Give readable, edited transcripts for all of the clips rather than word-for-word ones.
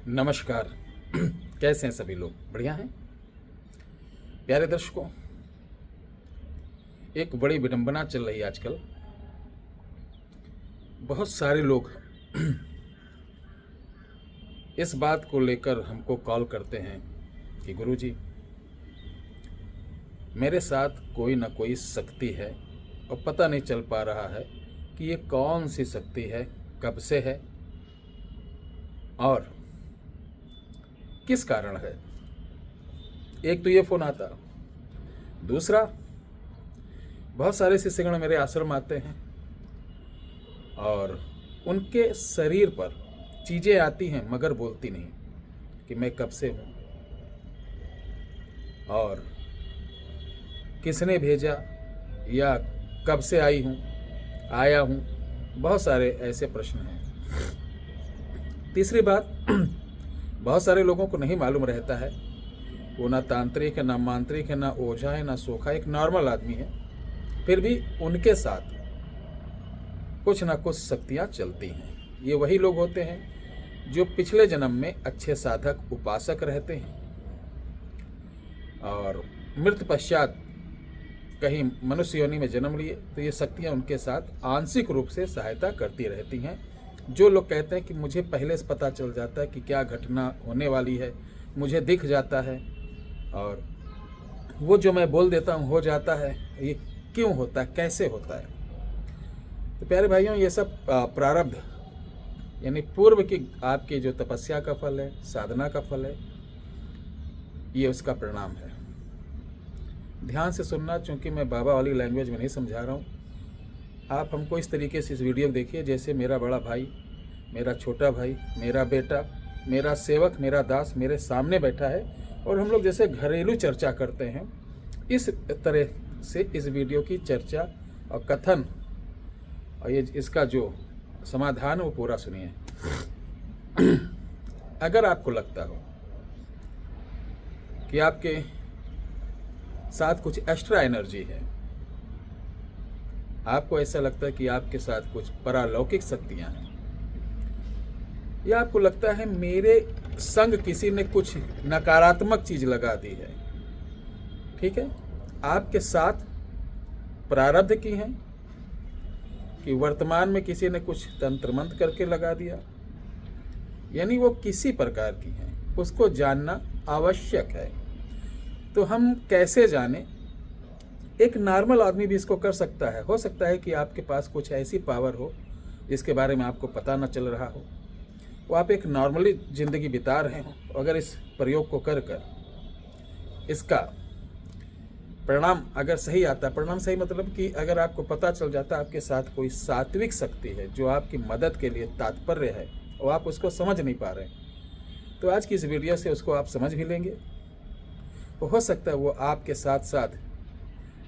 नमस्कार। कैसे हैं सभी लोग? बढ़िया हैं? प्यारे दर्शकों, एक बड़ी विडंबना चल रही है आजकल। बहुत सारे लोग इस बात को लेकर हमको कॉल करते हैं कि गुरुजी, मेरे साथ कोई ना कोई शक्ति है और पता नहीं चल पा रहा है कि ये कौन सी शक्ति है, कब से है और किस कारण है। एक तो ये फ़ोन आता, दूसरा बहुत सारे शिष्यगण मेरे आश्रम आते हैं और उनके शरीर पर चीज़ें आती हैं मगर बोलती नहीं कि मैं कब से हूँ और किसने भेजा या कब से आई हूँ, आया हूँ। बहुत सारे ऐसे प्रश्न हैं। तीसरी बात, बहुत सारे लोगों को नहीं मालूम रहता है, वो ना तांत्रिक है, ना मांत्रिक है, ना ओझा है, ना सोखा, एक नॉर्मल आदमी है, फिर भी उनके साथ कुछ ना कुछ शक्तियाँ चलती हैं। ये वही लोग होते हैं जो पिछले जन्म में अच्छे साधक उपासक रहते हैं और मृत्यु पश्चात कहीं मनुष्य योनि में जन्म लिए तो ये शक्तियाँ उनके साथ आंशिक रूप से सहायता करती रहती हैं। जो लोग कहते हैं कि मुझे पहले से पता चल जाता है कि क्या घटना होने वाली है, मुझे दिख जाता है और वो जो मैं बोल देता हूँ हो जाता है, ये क्यों होता है, कैसे होता है? तो प्यारे भाइयों, ये सब प्रारब्ध यानी पूर्व की आपकी जो तपस्या का फल है, साधना का फल है, ये उसका परिणाम है। ध्यान से सुनना, चूँकि मैं बाबा वाली लैंग्वेज में नहीं समझा रहा हूँ। आप हमको इस तरीके से इस वीडियो को देखिए जैसे मेरा बड़ा भाई, मेरा छोटा भाई, मेरा बेटा, मेरा सेवक, मेरा दास मेरे सामने बैठा है और हम लोग जैसे घरेलू चर्चा करते हैं, इस तरह से इस वीडियो की चर्चा और कथन और ये इसका जो समाधान वो पूरा सुनिए। अगर आपको लगता हो कि आपके साथ कुछ एक्स्ट्रा एनर्जी है, आपको ऐसा लगता है कि आपके साथ कुछ परालौकिक शक्तियां हैं, या आपको लगता है मेरे संग किसी ने कुछ नकारात्मक चीज लगा दी है, ठीक है, आपके साथ प्रारब्ध की हैं कि वर्तमान में किसी ने कुछ तंत्र मंत्र करके लगा दिया, यानी वो किसी प्रकार की हैं, उसको जानना आवश्यक है। तो हम कैसे जाने? एक नॉर्मल आदमी भी इसको कर सकता है। हो सकता है कि आपके पास कुछ ऐसी पावर हो जिसके बारे में आपको पता न चल रहा हो, वो आप एक नॉर्मली ज़िंदगी बिता रहे हो। अगर इस प्रयोग को कर कर इसका परिणाम अगर सही आता, परिणाम सही मतलब कि अगर आपको पता चल जाता आपके साथ कोई सात्विक शक्ति है जो आपकी मदद के लिए तात्पर्य है और आप उसको समझ नहीं पा रहे, तो आज की इस वीडियो से उसको आप समझ भी लेंगे। तो हो सकता है वो आपके साथ साथ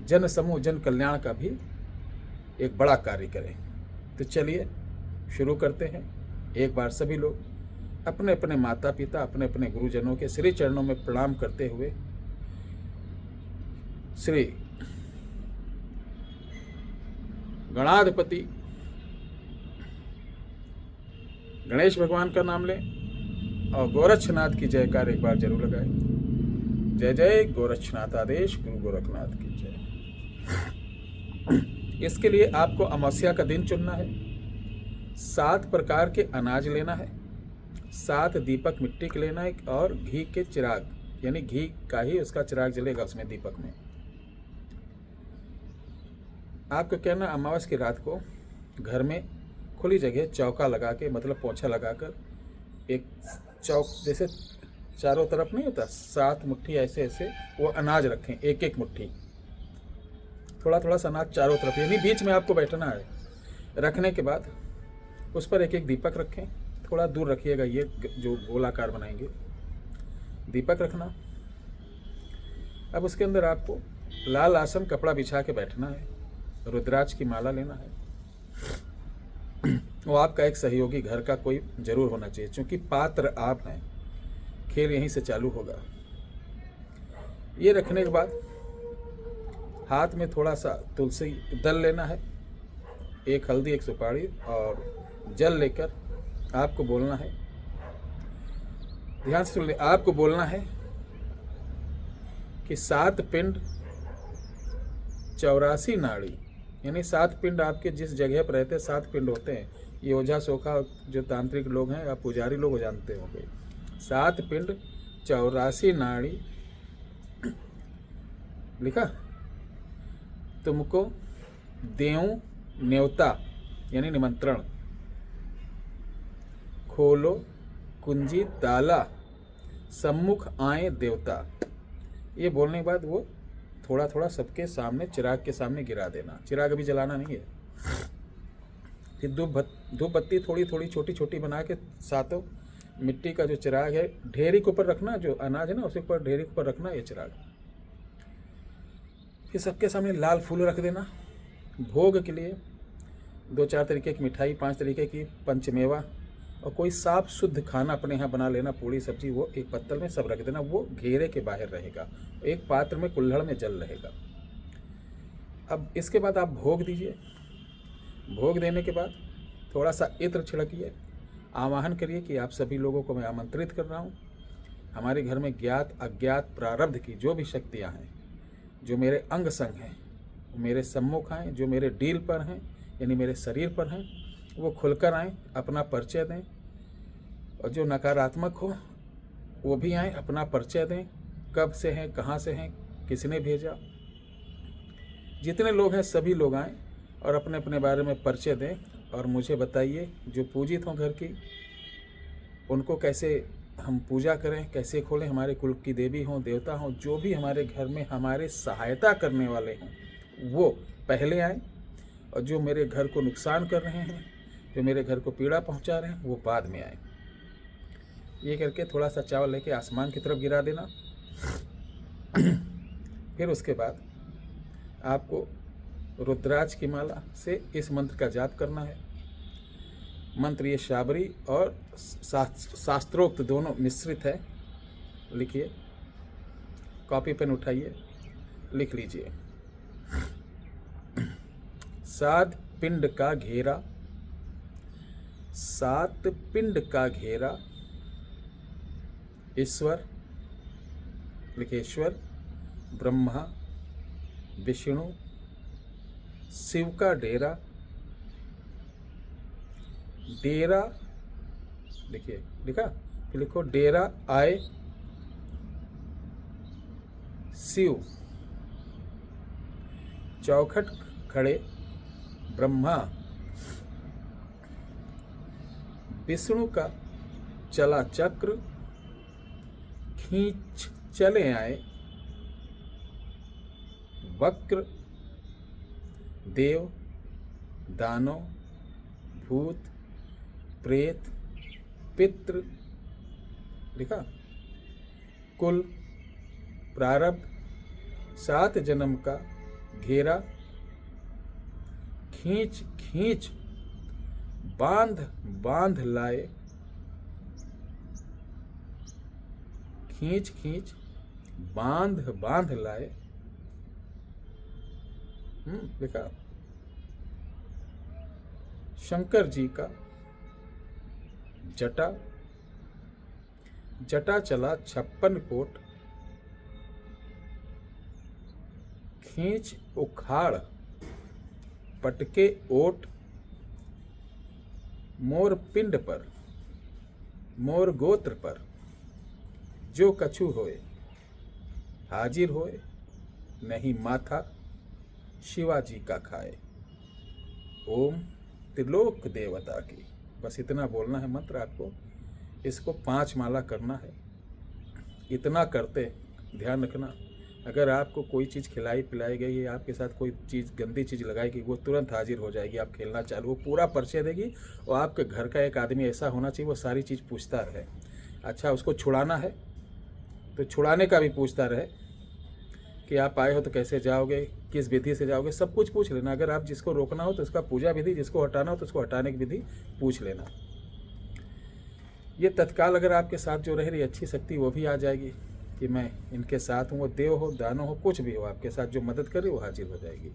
जन समूह, जन कल्याण का भी एक बड़ा कार्य करें। तो चलिए शुरू करते हैं। एक बार सभी लोग अपने अपने माता पिता, अपने अपने गुरुजनों के श्री चरणों में प्रणाम करते हुए श्री गणाधिपति गणेश भगवान का नाम लें और गोरक्षनाथ की जयकार एक बार जरूर लगाएं। जय जय गोरक्षनाथ आदेश, गुरु गोरखनाथ की जय। इसके लिए आपको अमावस्या का दिन चुनना है, 7 प्रकार के अनाज लेना है, 7 दीपक मिट्टी के लेना है और घी के चिराग, यानी घी का ही उसका चिराग जलेगा उसमें दीपक में। आपको कहना, अमावस्या की रात को घर में खुली जगह चौका लगा के, मतलब पोंछा लगाकर, एक चौक जैसे चारों तरफ नहीं होता, 7 मुट्ठी ऐसे ऐसे वो अनाज रखें, एक एक मुट्ठी, थोड़ा थोड़ा सा अनाज चारों तरफ, यानी बीच में आपको बैठना है। रखने के बाद उस पर एक एक दीपक रखें, थोड़ा दूर रखिएगा, ये जो गोलाकार बनाएंगे दीपक रखना। अब उसके अंदर आपको लाल आसन कपड़ा बिछा के बैठना है, रुद्राक्ष की माला लेना है। वो आपका एक सहयोगी घर का कोई जरूर होना चाहिए, क्योंकि पात्र आप हैं, खेल यहीं से चालू होगा। ये रखने के बाद हाथ में थोड़ा सा तुलसी दल लेना है, एक हल्दी, एक सुपारी और जल लेकर आपको बोलना है, ध्यान से सुन ले, आपको बोलना है कि 7 पिंड 84 नाड़ी, यानी 7 पिंड आपके जिस जगह पर रहते हैं 7 पिंड होते हैं। ये ओझा सोखा जो तांत्रिक लोग हैं या पुजारी लोग जानते होंगे। 7 पिंड 84 नाड़ी लिखा, तुमको देऊं न्योता यानी निमंत्रण, खोलो कुंजी ताला, सम्मुख आए देवता। ये बोलने के बाद वो थोड़ा थोड़ा सबके सामने चिराग के सामने गिरा देना। चिराग अभी जलाना नहीं है। फिर धूप बत्ती थोड़ी थोड़ी छोटी छोटी बना के सातों मिट्टी का जो चिराग है ढेरी के ऊपर रखना, जो अनाज है ना उसके ऊपर ढेरी के ऊपर रखना ये चिराग। फिर सबके सामने लाल फूल रख देना। भोग के लिए 2-4 तरीके की मिठाई, 5 तरीके की पंचमेवा और कोई साफ शुद्ध खाना अपने यहाँ बना लेना, पूड़ी सब्जी, वो एक पत्तल में सब रख देना। वो घेरे के बाहर रहेगा, एक पात्र में कुल्हड़ में जल रहेगा। अब इसके बाद आप भोग दीजिए। भोग देने के बाद थोड़ा सा इत्र छिड़किए, आवाहन करिए कि आप सभी लोगों को मैं आमंत्रित कर रहा हूँ। हमारे घर में ज्ञात अज्ञात प्रारब्ध की जो भी शक्तियाँ हैं, जो मेरे अंग संग हैं, मेरे सम्मुख आएँ, जो मेरे डील पर हैं यानी मेरे शरीर पर हैं, वो खुलकर आएँ, अपना परिचय दें। और जो नकारात्मक हो वो भी आएँ, अपना परिचय दें, कब से हैं, कहाँ से हैं, किसने भेजा। जितने लोग हैं सभी लोग आएँ और अपने अपने बारे में परिचय दें और मुझे बताइए, जो पूजित हों घर की, उनको कैसे हम पूजा करें, कैसे खोलें। हमारे कुल की देवी हों, देवता हों, जो भी हमारे घर में हमारे सहायता करने वाले हों वो पहले आएँ, और जो मेरे घर को नुकसान कर रहे हैं, जो मेरे घर को पीड़ा पहुंचा रहे हैं, वो बाद में आए। ये करके थोड़ा सा चावल लेके आसमान की तरफ गिरा देना। फिर उसके बाद आपको रुद्राक्ष की माला से इस मंत्र का जाप करना है। मंत्र ये शाबरी और शास्त्रोक्त दोनों मिश्रित है। लिखिए, कॉपी पेन उठाइए, लिख लीजिए। 7 पिंड का घेरा, 7 पिंड का घेरा, ईश्वर, लिखिए ईश्वर, ब्रह्मा, विष्णु, शिव का डेरा, डेरा लिखिए, लिखा, फिर लिखो डेरा आए शिव, चौखट खड़े ब्रह्मा, विष्णु का चला चक्र, खींच चले आए वक्र, देव, दानव, भूत, प्रेत, पितृ, लिखा, कुल, प्रारब्ध, 7 जन्म का घेरा, खींच खींच बांध बांध लाए, खींच खींच बांध बांध लाए। लिखा, शंकर जी का जटा, जटा चला 56 कोट, खींच उखाड़ पटके ओट, मोर पिंड पर, मोर गोत्र पर, जो कछु होए हाजिर होए, नहीं माथा शिवाजी का खाए। ओम त्रिलोक देवता की। बस इतना बोलना है मंत्र आपको। इसको 5 माला करना है। इतना करते, ध्यान रखना, अगर आपको कोई चीज़ खिलाई पिलाई गई है, आपके साथ कोई चीज़ गंदी चीज़ लगाई गई, वो तुरंत हाजिर हो जाएगी। आप खेलना चालू, वो पूरा परिचय देगी। और आपके घर का एक आदमी ऐसा होना चाहिए वो सारी चीज़ पूछता रहे। अच्छा, उसको छुड़ाना है तो छुड़ाने का भी पूछता रहे कि आप आए हो तो कैसे जाओगे, किस विधि से जाओगे, सब कुछ पूछ लेना। अगर आप जिसको रोकना हो तो उसका पूजा विधि, जिसको हटाना हो तो उसको हटाने की विधि पूछ लेना। ये तत्काल अगर आपके साथ जो रह रही अच्छी शक्ति वो भी आ जाएगी कि मैं इनके साथ हूँ। वो देव हो, दानव हो, कुछ भी हो, आपके साथ जो मदद करे वो हाजिर हो जाएगी।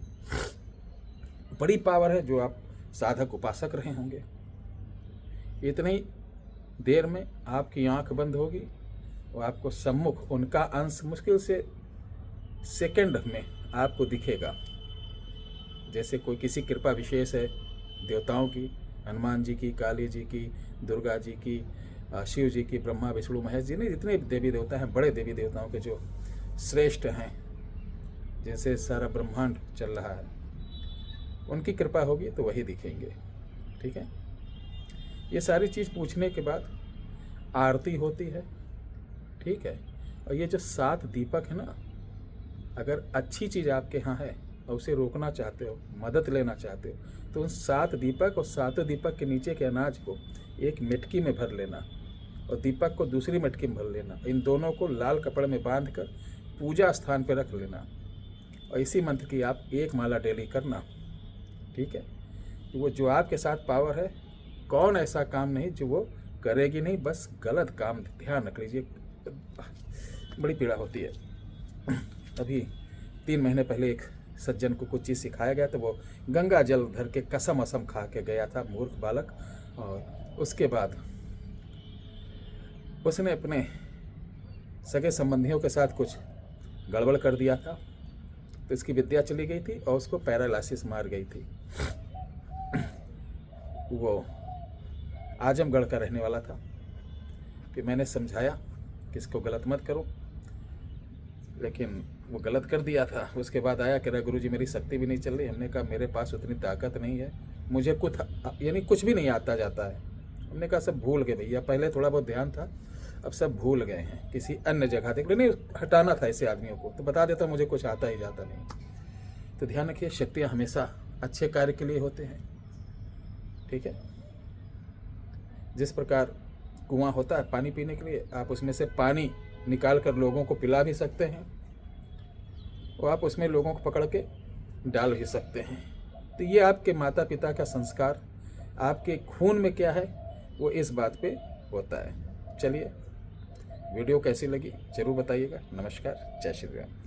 बड़ी पावर है जो आप साधक उपासक रहे होंगे। इतनी देर में आपकी आंख बंद होगी वो आपको सम्मुख उनका अंश मुश्किल से सेकंड में आपको दिखेगा। जैसे कोई किसी कृपा विशेष है देवताओं की, हनुमान जी की, काली जी की, दुर्गा जी की, शिव जी की, ब्रह्मा विष्णु महेश जी, नहीं जितने देवी देवता हैं, बड़े देवी देवताओं के जो श्रेष्ठ हैं, जैसे सारा ब्रह्मांड चल रहा है, उनकी कृपा होगी तो वही दिखेंगे। ठीक है, ये सारी चीज़ पूछने के बाद आरती होती है। ठीक है, और ये जो 7 दीपक है ना, अगर अच्छी चीज़ आपके यहाँ है और उसे रोकना चाहते हो, मदद लेना चाहते हो, तो उन 7 दीपक और 7 दीपक के नीचे के अनाज को एक मटकी में भर लेना और दीपक को दूसरी मटकी में भर लेना। इन दोनों को लाल कपड़े में बांध कर पूजा स्थान पर रख लेना और इसी मंत्र की आप 1 माला डेली करना। ठीक है, वो जो आपके साथ पावर है, कौन ऐसा काम नहीं जो वो करेगी नहीं, बस गलत काम, ध्यान रख लीजिए, बड़ी पीड़ा होती है। अभी 3 महीने पहले एक सज्जन को कुछ चीज़ सिखाया गया, तो वो गंगा जल धर के कसम असम खा के गया था, मूर्ख बालक, और उसके बाद उसने अपने सगे संबंधियों के साथ कुछ गड़बड़ कर दिया था, तो इसकी विद्या चली गई थी और उसको पैरालिसिस मार गई थी। वो आजमगढ़ का रहने वाला था। फिर मैंने समझाया कि इसको गलत मत करो, लेकिन वो गलत कर दिया था। उसके बाद आया कह रहा गुरुजी मेरी शक्ति भी नहीं चल रही। हमने कहा मेरे पास उतनी ताकत नहीं है, मुझे कुछ भी नहीं आता जाता है। हमने कहा सब भूल गए भैया, पहले थोड़ा बहुत ध्यान था, अब सब भूल गए हैं, किसी अन्य जगह देख लो। नहीं हटाना था ऐसे आदमियों को, तो बता देता मुझे कुछ आता ही जाता नहीं। तो ध्यान रखिए, शक्तियाँ हमेशा अच्छे कार्य के लिए होते हैं। ठीक है, जिस प्रकार कुआं होता है पानी पीने के लिए, आप उसमें से पानी निकाल कर लोगों को पिला भी सकते हैं और आप उसमें लोगों को पकड़ के डाल भी सकते हैं। तो ये आपके माता पिता का संस्कार, आपके खून में क्या है वो इस बात पे होता है। चलिए, वीडियो कैसी लगी जरूर बताइएगा। नमस्कार, जय श्री राम।